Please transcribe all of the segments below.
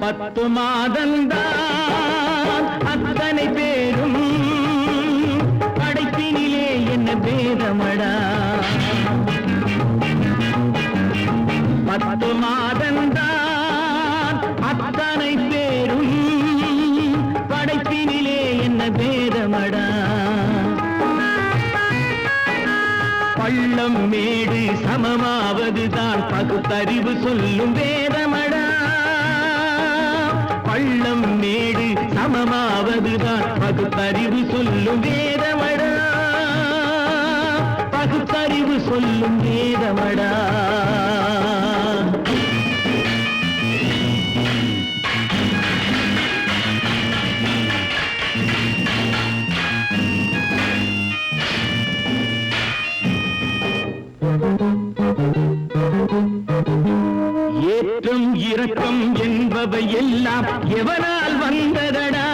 10 மாதந்தான் அத்தனை பேரும் படைப்பினிலே என்ன பேதமடா 10 மாதந்தான் அத்தனை பேரும் படைப்பினிலே என்ன பேதமடா பள்ளம் மேடு சமமாவதுதான் பகுத்தறிவு சொல்லும் வேதமடா பள்ளம் மேடு சமமாவதுதான் பகுத்தறிவு சொல்லும் வேதமடா பகுத்தறிவு சொல்லும் வேதமடா ஏற்றம் இரக்கம் என்பவை எல்லாம் எவனால் வந்ததடா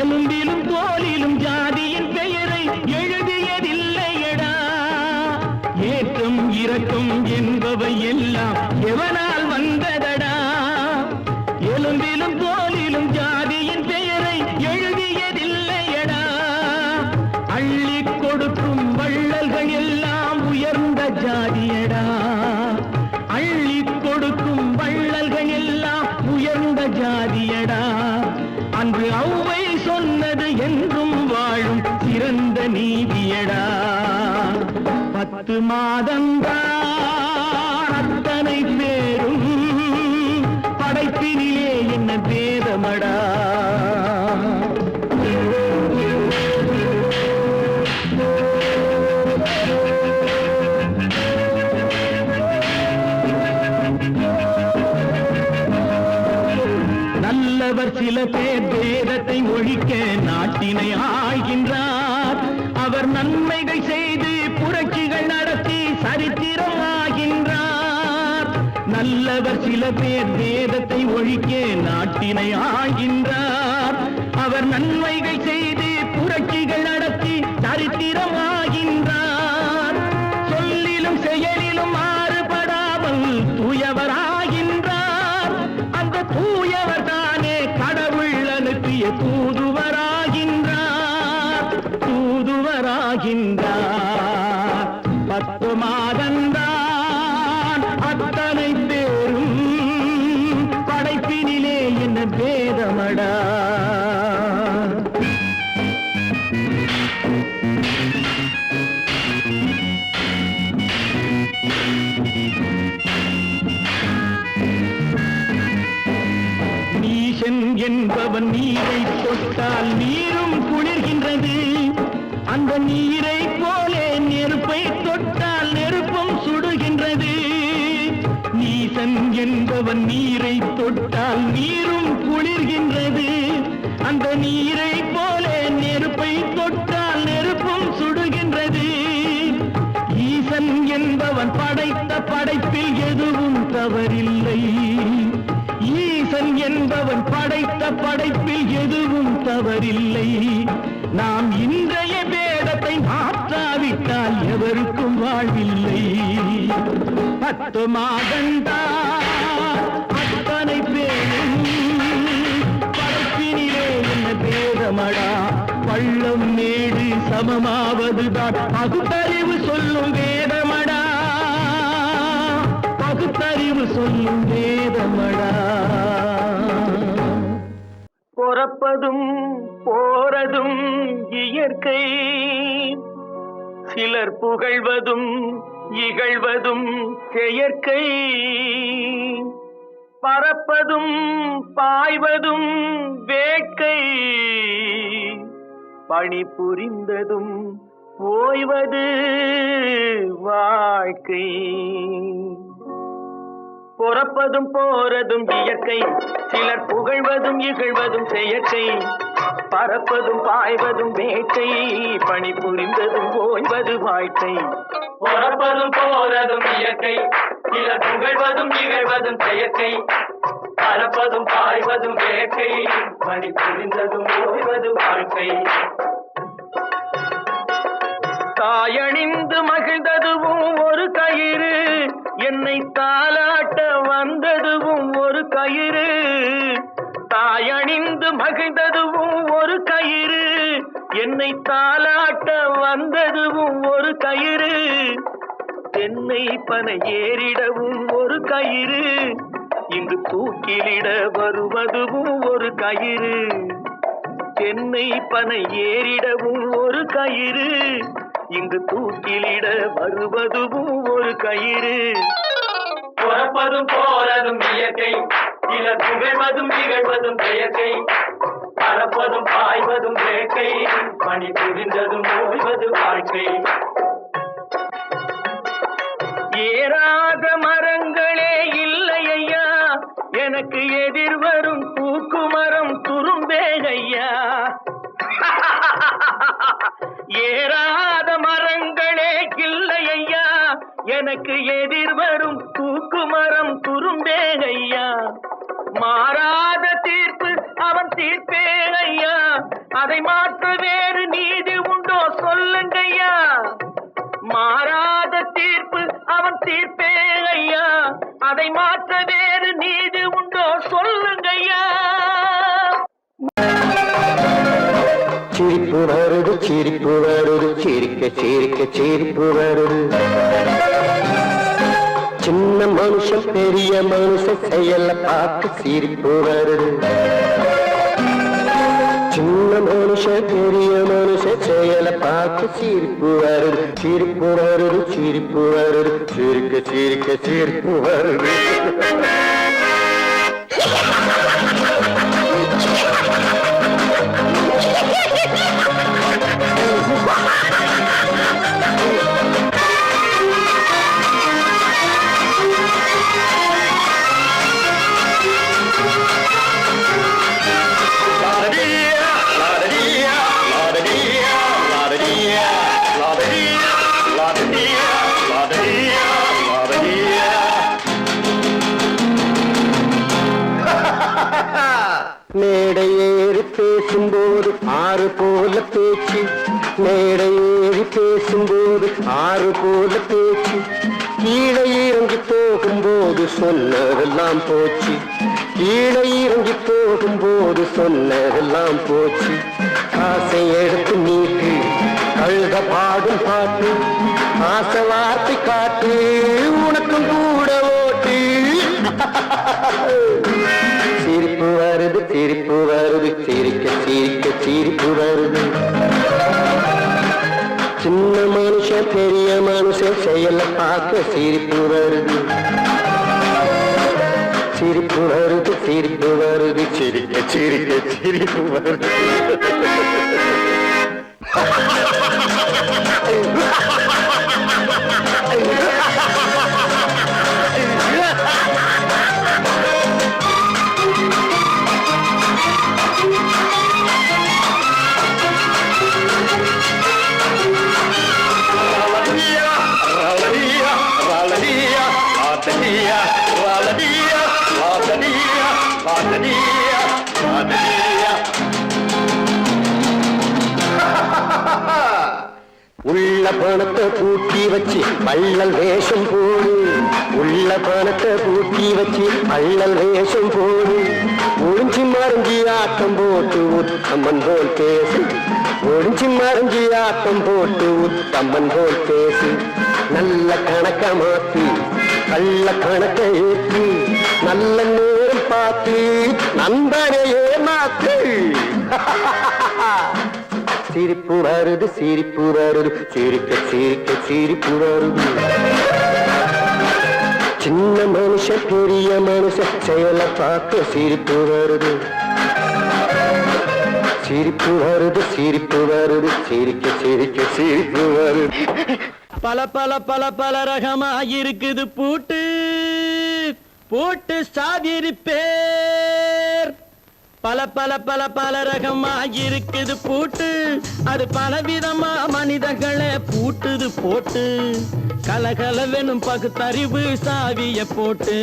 எலும்பிலும் தோலிலும் ஜாதியின் பெயரை எழுதியதில்லையடா ஏற்றம் இரக்கம் என்பவை எல்லாம் எவனால் வந்ததடா எலும்பிலும் தோலிலும் ஜாதியின் பெயரை எழுதியதில்லையடா அள்ளி கொடுக்கும் வள்ளல்கள் எல்லாம் உயர்ந்த ஜாதியடா அள்ளி கொடுக்கும் வள்ளல்கள் எல்லாம் உயர்ந்த ஜாதியடா அன்று ஔவை சொன்னது என்றும் வாழும் சிறந்த நீதியடா 10 மாதந்தான் அத்தனை பேரும் படைப்பினிலே என்ன பேதமடா நல்லவர் சில பேர் வேதத்தை ஒழிக்க நாட்டினை ஆள்கின்றார் அவர் நன்மைகள் செய்து புரட்சிகள் நடத்தி சரித்திரம் ஆகின்றார் நல்லவர் சில பேர் வேதத்தை ஒழிக்க நாட்டினை ஆள்கின்றார் அவர் நன்மைகள் செய்து புரட்சிகள் நடத்தி சரித்திரம் ஆகின்றார் சொல்லிலும் செயலிலும் மாறுபடாமல் தூயவராகின்றார் அந்த தூயவர் தானே கடவுள் அனுப்பிய தூதுவராகின்றார் 10 மாதந்தான் அத்தனை பேரும் படைப்பினிலே என்ன பேதமடா நீசன் என்பவன் நீரை தொட்டால் நீரும் குளிர்கின்றது அந்த நீரை போலே நெருப்பை தொட்டால் நெருப்பும் சுடுகின்றது நீசன் என்பவன் நீரை தொட்டால் நீரும் குளிர்கின்றது அந்த நீரை போலே நெருப்பை தொட்டால் நெருப்பும் சுடுகின்றது ஈசன் என்பவன் படைத்த படைப்பில் எதுவும் தவறில்லை ஈசன் என்பவன் படைத்த படைப்பில் எதுவும் தவறில்லை நாம் இன்றைய வேதத்தை மாற்றாவிட்டால் எவருக்கும் வாழ்வில்லை 10 மாதந்தான் அத்தனை பேரும் படைப்பினிலே என்ன பேதமடா பள்ளம் மேடு சமமாவதுதான் பகுத்தறிவு சொல்லும் வேதமடா பகுத்தறிவு சொல்லும் வேதமடா பொறப்பதும் போறதும் இயற்கை சிலர் புகழ்வதும் இகழ்வதும் செயற்கை பறப்பதும் பாய்வதும் வேட்கை பணி புரிந்ததும் ஓய்வது வாழ்க்கை பொறப்பதும் போறதும் இயற்கை சிலர் புகழ்வதும் இகழ்வதும் செயற்கை பறப்பதும் பாய்வதும் வேட்கை பணி புரிந்ததும் ஓய்வது வாழ்க்கை பொறப்பதும் போறதும் இயற்கை சிலர் புகழ்வதும் இகழ்வதும் செயற்கை பறப்பதும் பாய்வதும் வேட்கை பணி புரிந்ததும் ஓய்வது வாழ்க்கை தாயணிந்து மகிழ்ந்ததுவும் ஒரு கயிறு என்னை தாலாட்ட வந்ததுவும் ஒரு கயிறு, தாயணிந்து மகிழ்ந்ததுவும் ஒரு கயிறு. என்னை தாலாட்ட வந்ததுவும் ஒரு கயிறு, தென்னை பனை ஏறிடவும் ஒரு கயிறு, இங்கு தூக்கிலிட வருவதுவும் ஒரு கயிறு. தென்னை பனை ஏறிடவும் ஒரு கயிறு, இங்கு தூக்கிலிட வருவதுவும் ஒரு கயிறு. புறப்பதும் போறதும் இயற்கை, சிலர் புகழ்வதும் நிகழ்வதும் செயற்கை. பறப்பதும் பாய்வதும் வேட்கை, பணி புரிந்ததும் ஓய்வது வாழ்க்கை. ஏறாத மரங்களே இல்லை ஐயா, எனக்கு எதிர் வரும் தூக்குமரம் துரும்பேகையா. ஏறாத மரங்களே இல்லை ஐயா, எனக்கு எதிர் வரும் தூக்குமரம் துரும்பேகையா. மாறாத தீர்ப்பு அவன் தீர்ப்பே ஐயா, அதை மாற்ற வேறு நீதி உண்டோ சொல்லுங்கய்யா. மாறாத தீர்ப்பு அவன் தீர்ப்பே ஐயா, அதை மாற்ற வேறு நீதி உண்டோ சொல்லுங்கய்யா. சிரிப்பு வருது சிரிப்பு வருது, சிரிக்க சிரிக்க சிரிப்பு வருது. சின்ன மனுஷன் பெரிய மனுஷன் செயல பார்த்து சிரிப்பு வருது. சின்ன மனுஷன் பெரிய மனுஷன் செயல பார்த்து சிரிப்பு வருது. சிரிப்பு வருது சிரிப்பு வருது, சிரிக்க சிரிக்க சிரிப்பு வருது. மேடை ஏறி பேசும்போது ஆறு போல பேச்சு, மேடை ஏறி பேசும்போது ஆறு போல பேச்சு. கீழே இறங்கி போகும்போது சொன்னதெல்லாம் போச்சு, கீழே இறங்கி போகும்போது சொன்னதெல்லாம் போச்சு. காசை எடுத்து நீட்டு கழுத பாடும் பாட்டு, ஆசை வார்த்தை காட்டு உனக்கும் கூட ஓட்டு. சிரிப்பு வருது சிரிப்பு வருது, சிரிக்க சிரிக்க சிரிப்பு வருது. சின்ன மனுஷன் பெரிய மனுஷன் செயல பார்க்க சிரிப்பு வருது. சிரிப்பு வருது சிரிப்பு வருது, சிரிக்க சிரிக்க சிரிப்பு வருது. உள்ள பணத்தை பூட்டி வச்சு பள்ளல் வேஷம் போடு, உள்ள பணத்தை பூட்டி வச்சு பள்ளல் வேஷம் போடு. ஒழிஞ்சி மறைஞ்சி ஆட்டம் போட்டு உத்தம்மன் போல் பேசு, ஒழிஞ்சி மறைஞ்சி ஆட்டம் போட்டு உத்தம்மன் போல் பேசு. நல்ல கணக்க மாத்தி கள்ள கணக்க ஏற்றி, நல்ல நேரம் பார்த்து நண்பனையே மாத்து. சிரிப்பு வருது சிரிப்பு வருது, சிரிக்க சிரிக்க சிரிப்பு வருது. சின்ன மனுஷன் பெரிய மனுஷன் செயல பார்க்க சிரிப்பு வருது. சிரிப்பு வருது சிரிப்பு வருது, சிரிக்க சிரிக்க சிரிப்பு வருது. பல பல பல பல ரகமா இருக்குது பூட்டு, பூட்டு சாதிரி பேர். பல பல பல பல ரகமா இருக்குது பூட்டு, அது பலவிதமா மனிதர்களை பூட்டுது போட்டு. கலகலவெனும் பகுத்தறிவு சாவிய போட்டு,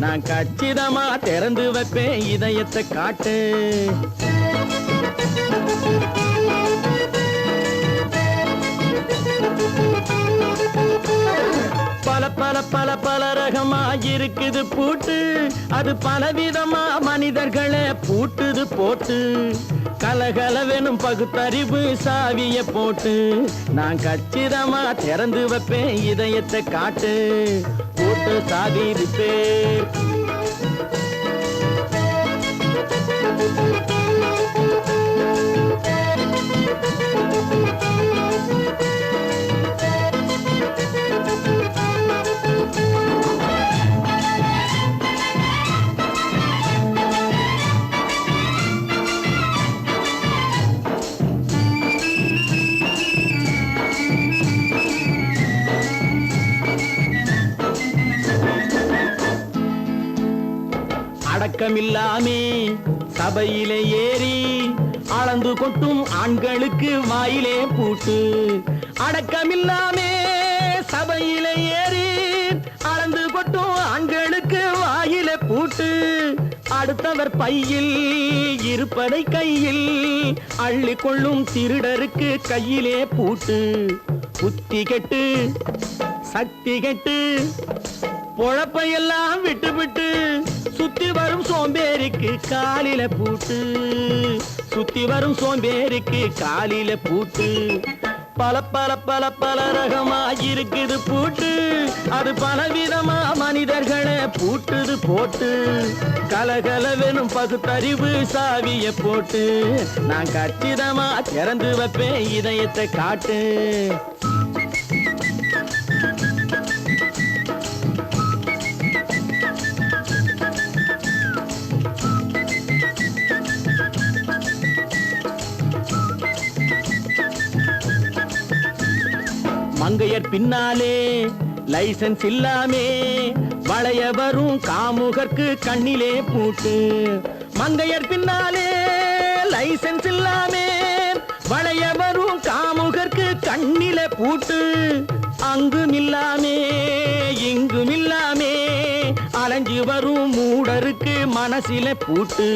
நான் கச்சிதமா திறந்து வைப்பேன் இதயத்தை காட்டு. பல பல பல பல ரகமா இருக்குது பூட்டு, அது பலவிதமா மனிதர்களை பூட்டுது போட்டு. கலகலவெனும் பகுத்தறிவு சாவிய போட்டு, நான் கச்சிதமா திறந்து வைப்பேன் இதயத்தை காட்டு. பூட்டு சாவி ரிப்பேர். அடக்கமில்லாமே சபையிலே ஏறி அளந்து கொட்டும் ஆண்களுக்கு வாயிலே பூட்டு. அடக்கமில்லாமே சபையிலே ஏறி அளந்து கொட்டும் ஆண்களுக்கு வாயிலே பூட்டு. அடுத்தவர் பையில் இருப்பதை கையில் அள்ளி கொள்ளும் திருடருக்கு கையிலே பூட்டு. புத்தி கெட்டு சக்தி கெட்டு பொழப்பையெல்லாம் விட்டு விட்டு சுத்தி வரும் சோம்பேறிக்கு காலில பூட்டு. சுத்தி வரும் சோம்பேறிக்கு காலில பூட்டு. பல பல பல பல ரகமா இருக்குது பூட்டு, அது பலவிதமா மனிதர்களை பூட்டுது போட்டு. கலகலவெனும் பகுத்தறிவு சாவிய போட்டு, நான் கச்சிதமா திறந்து வைப்பேன் இதயத்தை காட்டு. மங்கையர் பின்னாலே லைசன்ஸ் இல்லாமே வளைய வரும் காமுகர்க்கு கண்ணிலே பூட்டு. மங்கையர் பின்னாலே லைசன்ஸ் இல்லாமே வளைய வரும் காமுகர்க்கு கண்ணிலே பூட்டு. அங்கும் இல்லாமே இங்கும் இல்லாமே அலைஞ்சு வரும் மூடருக்கு மனசில பூட்டு.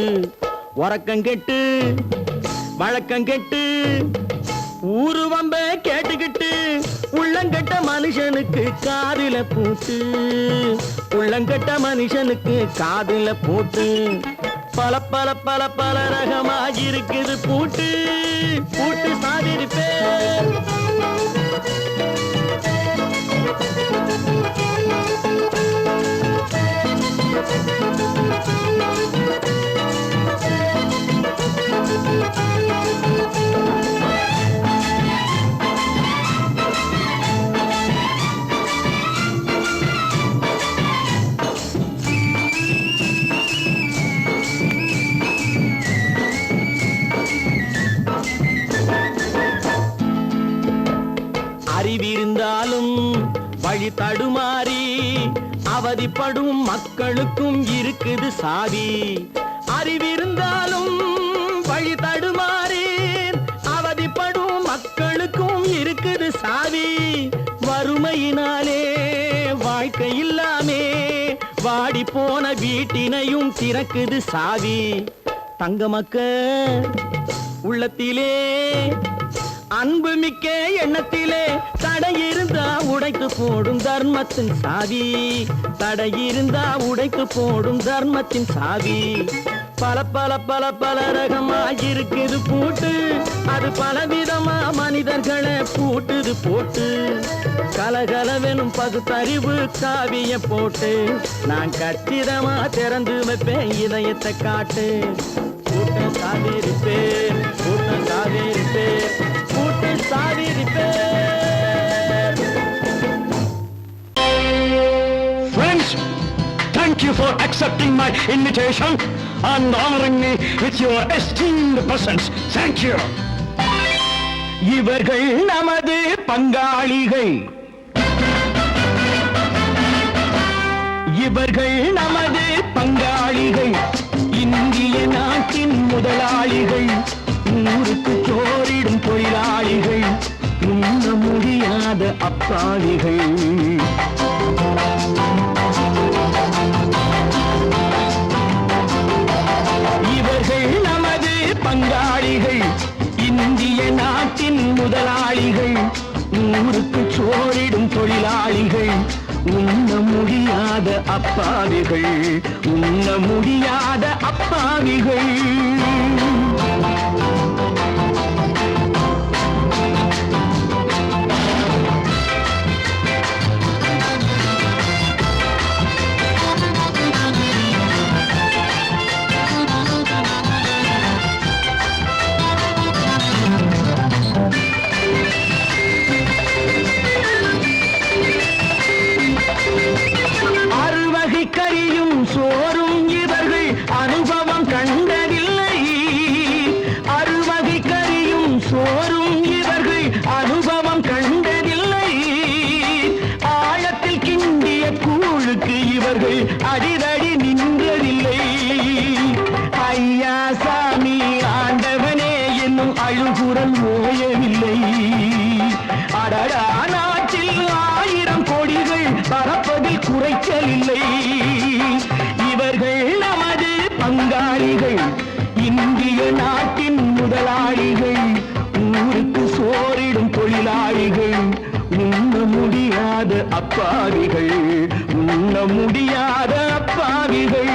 உறக்கம் கெட்டு வழக்கம் கெட்டு ஊரு வம்ப கேட்டுக்கிட்டு உள்ளங்கட்ட மனுஷனுக்கு காதில பூட்டு. உள்ளங்கட்ட மனுஷனுக்கு காதில பூட்டு. பல பல பல பல ரகமா இருக்குது பூட்டு. பூட்டு சாதிருப்பேன். அறிவிருந்தாலும் வழி தடுமாறி அவதிப்படும் மக்களுக்கும் இருக்குது சாவி. அறிவிருந்தாலும் வழி தடுமாறி அவதிப்படும் மக்களுக்கும் இருக்குது சாவி. வறுமையினாலே வாழ்க்கை இல்லாமே வாடி போன வீட்டினையும் திறக்குது சாவி. தங்க மக்க உள்ளத்திலே அன்பு மிக்க எண்ணத்திலே தடையிருந்தா உடைத்து போடும் தர்மத்தின் சாவி. தடையிருந்தா உடைத்து போடும் தர்மத்தின் சாவி. பல பல பல பல ரகமா இருக்குது பூட்டு, அது பலவிதமா மனிதர்களை பூட்டுது போட்டு. கலகலவெனும் பகுத்தறிவு சாவிய போட்டு, நான் கச்சிதமா திறந்து வைப்பேன் இதயத்தை காட்டு. பூட்டு சாவி ரிப்பேர். பூட்டு சாவி ரிப்பேர். பூட்டு சாவி repair. Friends, thank you for accepting my invitation and honoring me with your esteemed presence. Thank you. இவர்கள் நமது பங்காளிகள். இவர்கள் நமது பங்காளிகள். இந்திய நாட்டின் முதலாளிகள். ஊருக்கு சோறிடும் தொழிலாளிகள். உண்ண முடியாத அப்பாவிகள். இவர்கள் நமது பங்காளிகள். இந்திய நாட்டின் முதலாளிகள். ஊருக்கு சோறிடும் தொழிலாளிகள். உண்ண முடியாத அப்பாவிகள், உண்ண முடியாத அப்பாவிகள். கறியும் சோறும் இவர்கள் அனுபவம் கண்டதில்லை. அறுவகை கறியும் சோறும் இவர்கள் அனுபவம் கண்டதில்லை. ஆழத்தில் கிண்டிய கூழுக்கு இவர்கள் அடிதடி நின்றதில்லை. ஐயா சாமி ஆண்டவனே என்னும் அழுகுரல் ஓயவில்லை. அடடா நாட்டில் 1000 கோடிகள் பறப்பதில் குறைச்சல் இல்லை. இவர்கள் நமது பங்காளிகள், இந்திய நாட்டின் முதலாளிகள், ஊருக்கு சோறிடும் தொழிலாளிகள், உண்ண முடியாத அப்பாவிகள், உண்ண முடியாத அப்பாவிகள்.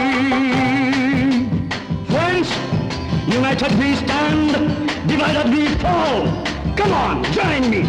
Friends, united we stand, divided we fall. Come on, join me.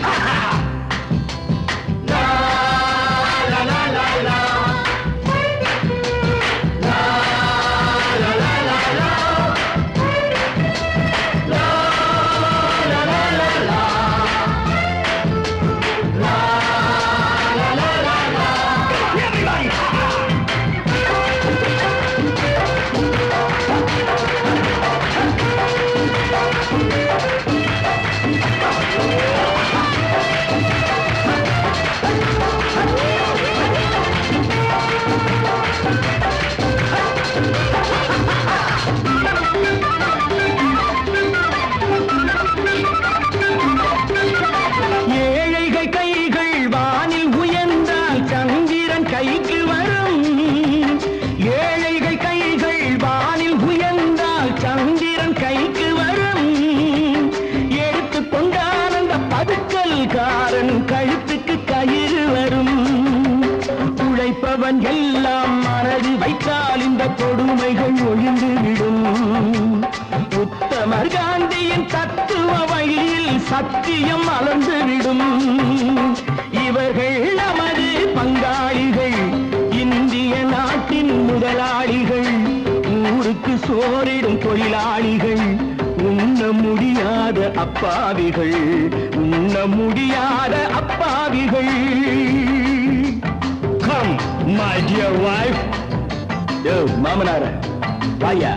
கழுத்துக்கு கயிறு வரும். உழைப்பவன் எல்லாம் மனது வைத்தால் இந்த கொடுமைகள் ஒழிந்துவிடும். உத்தமர் காந்தியின் தத்துவ வழியில் சத்தியம் மலர்ந்துவிடும். இவர்கள் நமது பங்காளிகள், இந்திய நாட்டின் முதலாளிகள், ஊருக்கு சோறிடும் தொழிலாளிகள், உண்ண முடியாத அப்பாவிகள், உண்ண முடியாத அப்பாவிகள். Come, my dear wife. மாமனார வாயா.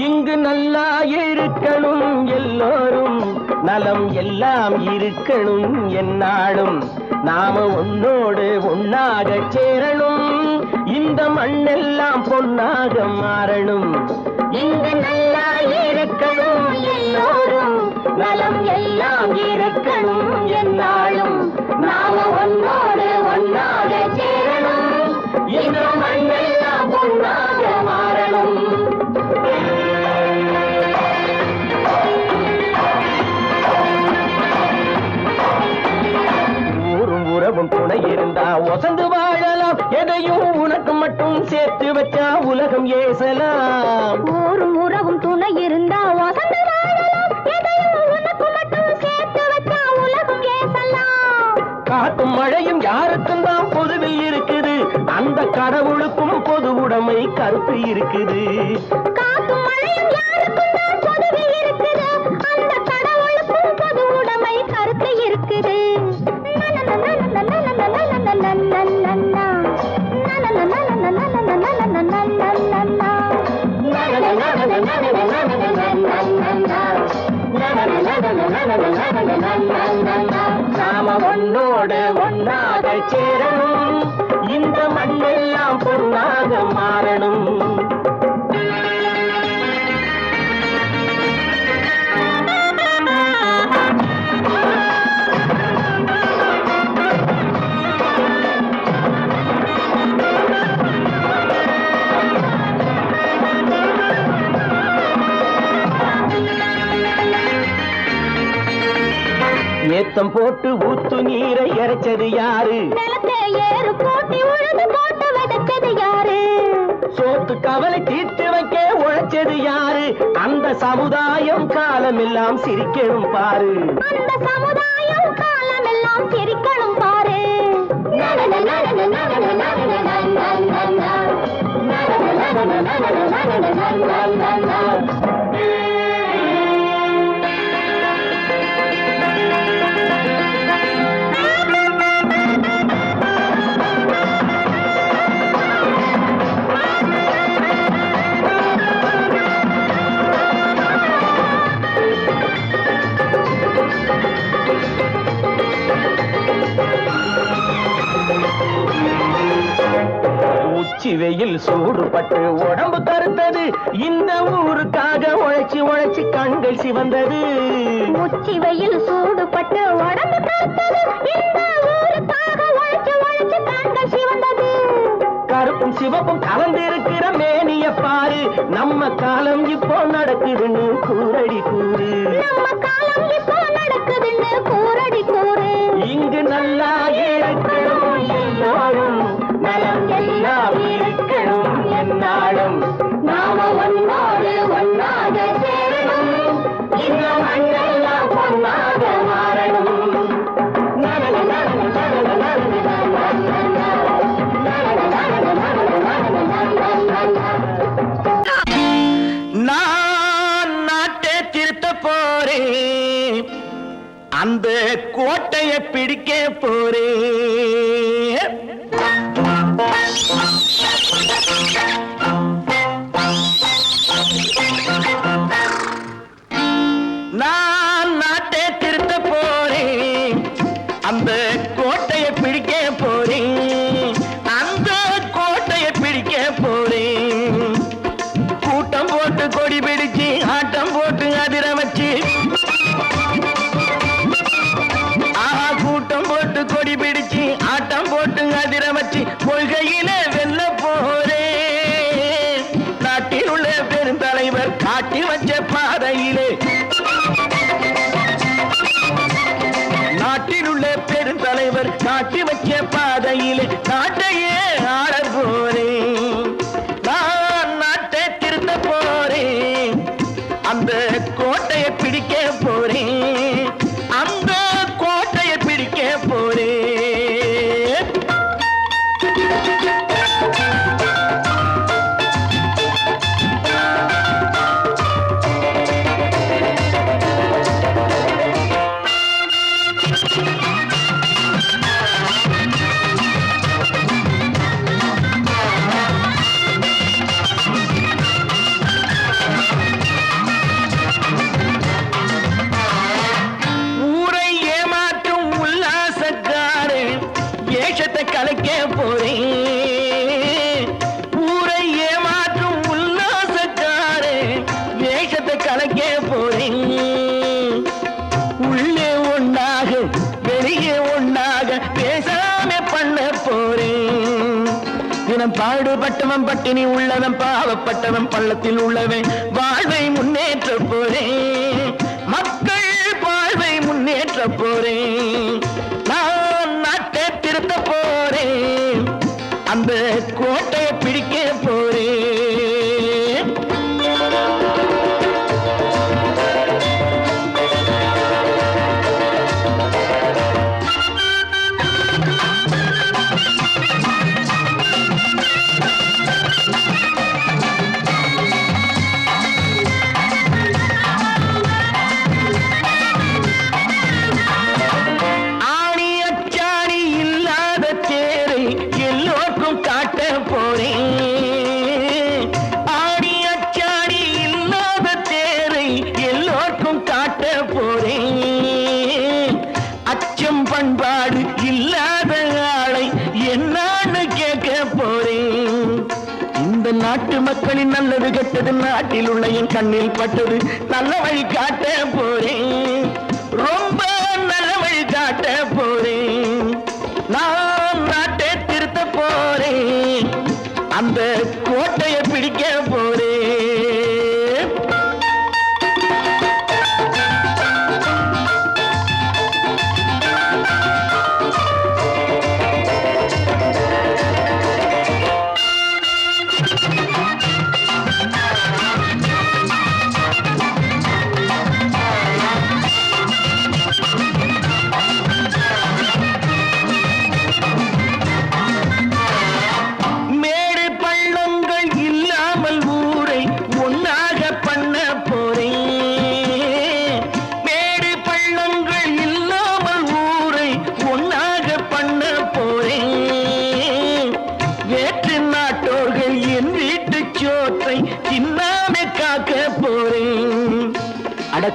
இங்கு நல்லா இருக்கணும் எல்லோரும், நலம் எல்லாம் இருக்கணும் என்னாலும். நாம ஒன்னோடு ஒன்னாக சேரணும், இந்த மண்ணெல்லாம் பொன்னாக மாறணும். இங்கு நல்லா இருக்கணும் எல்லோரும், நலம் எல்லாம் இருக்கணும் என்னாலும். நாம ஒன்னோடு ஒன்னாக சேரணும், இந்த மண்ணெல்லாம் பொன்னாக மாறணும். உறவும் துணை இருந்தா ஒசந்து வாழலாம், எதையும் உனக்கு மட்டும் சேர்த்து வச்சா உலகம் ஏசலாம். ஊரும் உறவும் துணை இருந்தா ஒசந்து வாழலாம், எதையும் உனக்கு மட்டும் சேர்த்து வச்சா உலகம் ஏசலாம். காத்தும் மழையும் யாருக்கும் தான் பொதுவில் இருக்குது, அந்த கடவுளுக்கும் பொது உடமை உடைமை கருத்து இருக்குது. காக்கும் மழையும் யாருக்கும் தான் பொதுவே இருக்குது. அந்த கடவுளுக்கும் பொது உடைமை கருத்து இருக்குது. நாம ஒன்னோடு ஒன்னாக சேரணும், இந்த மண்ணெல்லாம் பொன்னாக மாறணும். ஏத்தம் போட்டு ஊத்து நீரை இறைச்சது யாரு? நிலத்தை ஏறு போட்டி உழுது போட்டு விதைச்சது யாரு? சோத்து கவலை தீர்த்து வைக்க உழைச்சது யாரு? அந்த சமுதாயம் காலமெல்லாம் சிரிக்கணும் பாரு. அந்த சமுதாயம் காலமெல்லாம் சிரிக்கணும் பாரு. உச்சி வெயில் சூடுபட்டு உடம்பு கருத்தது, இந்த ஊருக்காக உழைச்சி உழைச்சி கண்கள் சிவந்தது. உச்சி வெயில் சூடுபட்டு உடம்பு கருத்தது, இந்த ஊருக்காக உழைச்சு உழைச்சு கண்கள் சிவந்தது. கருப்பும் சிவப்பும் கலந்திருக்கிற மேனிய பாரு, நம்ம காலம் இப்போ நடக்குதுன்னு கூரடி கூறு. நம்ம காலம் இப்போ நடக்குதுன்னு கூரடி கூறு. இங்கு நல்லா இருக்கணும் எல்லாரும், நலம் எல்லாம் இருக்கணும் என்னாலும். நாம ஒன்னோடு ஒன்னாக சேரணும், இந்த மண்ணெல்லாம் பொன்னாக மாறணும். நான் நாட்டை திருத்த போறேன், அந்த கோட்டையை பிடிக்க போறேன். நான் நாட்டை திருத்த போறேன், அந்த கோட்டையை பிடிக்க போறேன். அந்த கோட்டையை பிடிக்க போறேன். கூட்டம் போட்டு கொடி பிடிச்சு ஆட்டம் போட்டு அதிர வச்சு, கூட்டம் போட்டு கொடி பிடிச்சு ஆட்டம் போட்டு அதிர வச்சு கொள்கையில வெல்ல போறேன். நாட்டில் உள்ள பெருந்தலைவர் காட்டி வச்ச பாதையிலே, நாட்டில் உள்ள பெருந்தலைவர் காட்டி வச்ச பாதையிலே நாட்டையே ஆள போறேன். நான் நாட்டை திருத்த போறேன், அந்த கோட்டையை பிடிக்க போறேன். அந்த கோட்டையை பிடிக்க போறேன். ஊரை ஏமாற்றும் உல்லாசக்காரு ஏஷத்தை கலைக்க போறேன். ஊரை ஏமாற்றும் உல்லாசக்காரு ஏஷத்தை கலைக்க போறேன். உள்ளே ஒன்னாக வெளியே ஒன்னாக பேசாம பண்ண போறேன். தினம் பாடுபட்டவன் பட்டினி உள்ளவன் பாவப்பட்டவன் பள்ளத்தில் உள்ளவன் வாழ்வை முன்னேற்ற போறேன். மக்கள் வாழ்வை முன்னேற்ற போறேன். நான் நாட்டை திருத்த போறேன், அந்த கோட்டையை பிடிக்க போறேன். அந்த நாட்டு மக்களின் நல்லது கெட்டது நாட்டில் உள்ள என் கண்ணில் பட்டது. நல்ல வழி காட்ட போறேன், ரொம்ப நல்ல வழி காட்ட போறேன். நான் நாட்டை திருத்த போறேன், அந்த கோட்டையை பிடிக்க போறேன்.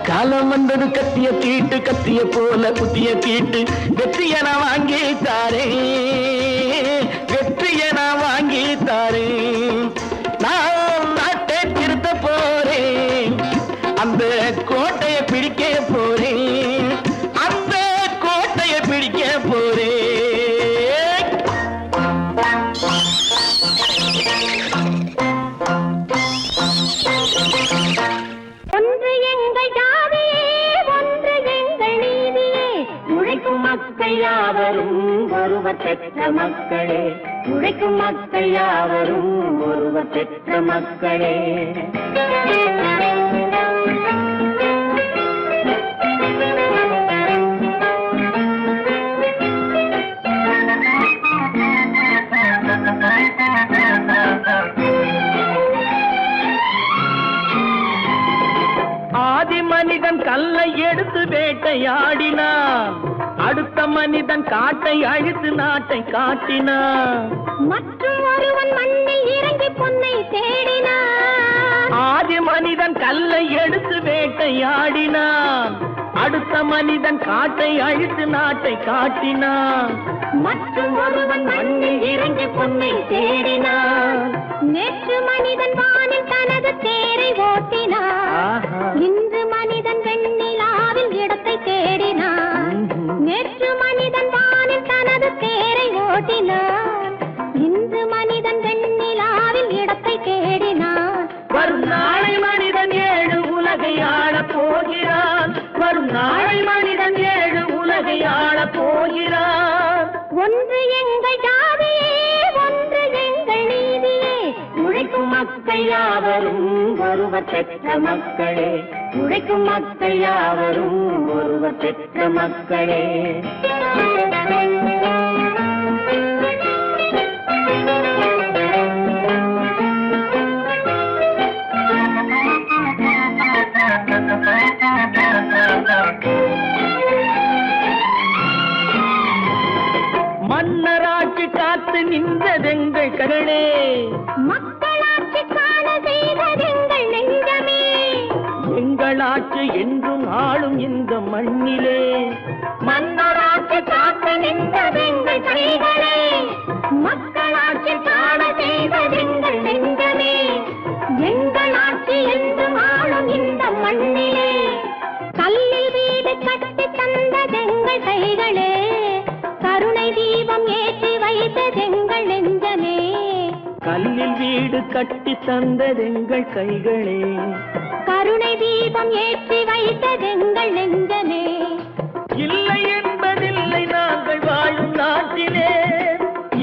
காலம் வந்தது கத்திய தீட்டு, கத்திய போல புத்திய தீட்டு. வெற்றிய நான் வாங்கி தாரேன், வெற்றிய நான் வாங்கி தாரேன். நான் நாட்டை திருத்த போறேன், அந்த கோட்டையை பிடிக்க போறேன், அந்த கோட்டையை பிடிக்க போறேன். மக்கள் யாவரும் ஒருவர் பெற்ற மக்களே, உழைக்கும் மக்கள் யாவரும் ஒருவர் பெற்ற மக்களே. ஆதி மனிதன் கல்லை எடுத்து வேட்டையாடினான், அடுத்த மனிதன் காட்டை அழித்து நாட்டை காட்டினான். மற்றும் ஒருவன் மண்ணில் இறங்கி பொன்னை தேடினான். ஆதி மனிதன் கல்லை எடுத்து வேட்டையாடினான், அடுத்த மனிதன் காட்டை அழித்து நாட்டை காட்டினான். மற்றும் ஒருவன் மண்ணில் இறங்கி பொன்னை தேடினான். நேற்று மனிதன் வானில் தனது தேரை ஓட்டினான், இன்று மனிதன் வெண்ணிலாவில் இடத்தை தேடினான். நேற்று மனிதன் வானில் தனது தேரை ஓட்டினான், இன்று மனிதன் வெண்ணிலாவில் இடத்தை தேடினான். வரும் நாளை மனிதன் 7 உலகை ஆளப் போகிறான், வரும் நாளை மனிதன் 7 உலகை ஆளப் போகிறான். ஒன்று எங்கள் ஜாதியே, ஒன்று எங்கள் நீதியே, உழைக்கும் மக்கள் யாவரும் ஒருவர் பெற்ற மக்களே, உழைக்கும் மக்கள் யாவரும் ஒருவர் பெற்ற மக்களே. மன்னராட்சி காத்து நின்றதெங்கள் கரணே, மக்களாட்சி காண செய்வதெங்கள் நெஞ்சமே. எங்களாட்சி என்றும் ஆளும் இந்த மண்ணிலே, மன்னராட்சி காத்து நின்றதெங்கள் கைகளே, மக்களாட்சி காண செய்வதெங்கள் நெஞ்சமே. எங்களாட்சி என்றும் ஆளும் இந்த மண்ணிலே, கல்லில் வீடு கட்டி தந்ததெங்கள் கைகளே, கருணை தீபம் ஏற்றி வைத்ததெங்கள் நெஞ்சமே. கல்லில் வீடு கட்டி தந்ததெங்கள் கைகளே, கருணை தீபம் ஏற்றி வைத்ததெங்கள் நெஞ்சமே. இல்லை என்பதில்லை நாங்கள் வாழும் நாட்டிலே,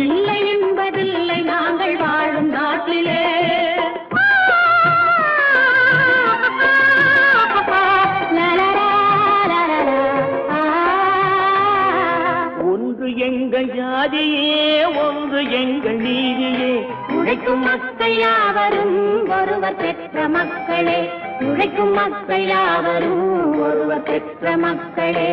இல்லை என்பதில்லை நாங்கள் வாழும் நாட்டிலே. ஒன்று எங்கள் ஜாதியே, ஒன்று எங்கள் நீதியே, உழைக்கும் மக்கள் யாவரும் ஒருவர் பெற்ற மக்களே, உழைக்கும் மக்கள் யாவரும் ஒருவர் பெற்ற மக்களே.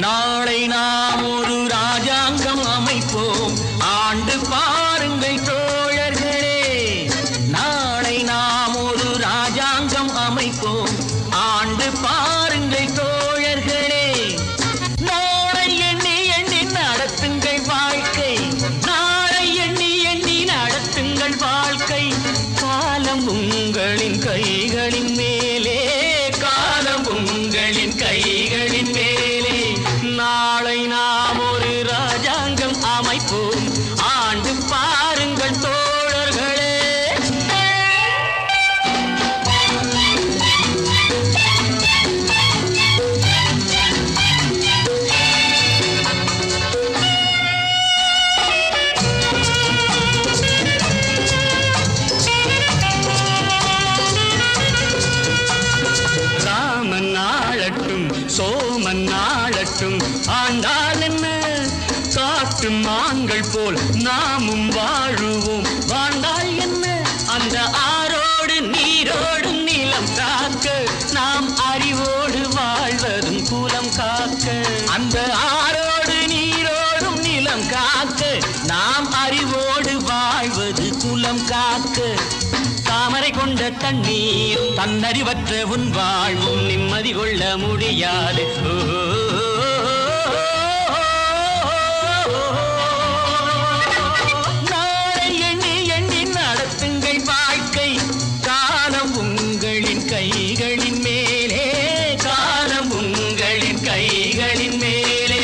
நாளை நாம் நாம் ஒரு ராஜாங்கம் அமைப்போம் ஆண்டு பாருங்கள் தோழர்களே. ராமன் ஆளட்டும் சோமன் ஆளட்டும் ஆண்டால் என்ன காட்டு மான்கள் போல் நாமும் வாழுவோம் வாழ்ந்தால் என்ன அந்த ஆரோடு நீரோடு நிலம் காக்க நாம் அறிவோடு வாழ்வதும் குலம் காக்க அந்த ஆரோடு நீரோடும் நிலம் காக்க நாம் அறிவோடு வாழ்வது குலம் காக்க தாமரை கொண்ட தண்ணீர் தன்னறிவற்ற உன் வாழ்வும் நிம்மதி கொள்ள முடியாது. நாளை எண்ணி எண்ணி நடத்துங்கள் வாழ்க்கை காலம் உங்களின் கைகளின் மேலே காலம் உங்களின் கைகளின் மேலே.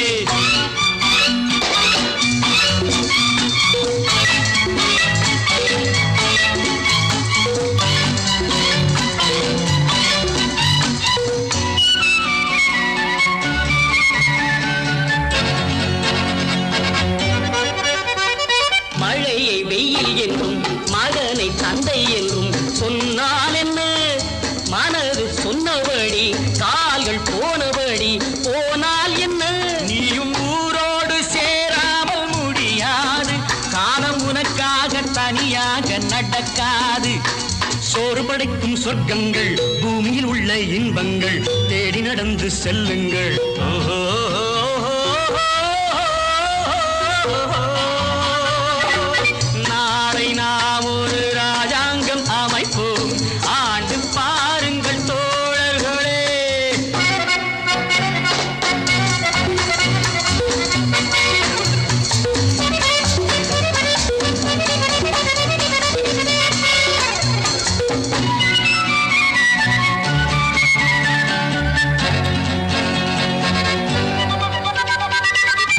மழையை வெயில் என்றும் மகனை தந்தை என்றும் சொன்னால் என்ன மனது சொன்னபடி கால்கள் போனபடி போனால் என்ன நீயும் ஊரோடு சேராமல் முடியாது காலம் உனக்காக தனியாக நடக்காது. சோறு படைக்கும் சொர்க்கங்கள் பூமியில் உள்ள இன்பங்கள் தேடி நடந்து செல்லுங்கள். நாளை நாம் ஒரு ராஜாங்கம் அமைப்போம் ஆண்டு பாருங்கள் தோழர்களே.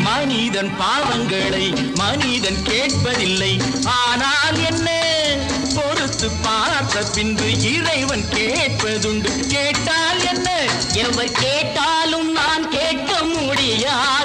மனிதன் பாவங்களை மனிதன் கேட்பதில்லை ஆனால் என்ன பொறுத்து பார்த்த பின்பு இறைவன் கேட்பதுண்டு கேட்டால் என்ன எவர் கேட்டாலும் நான் கேட்க முடியாது.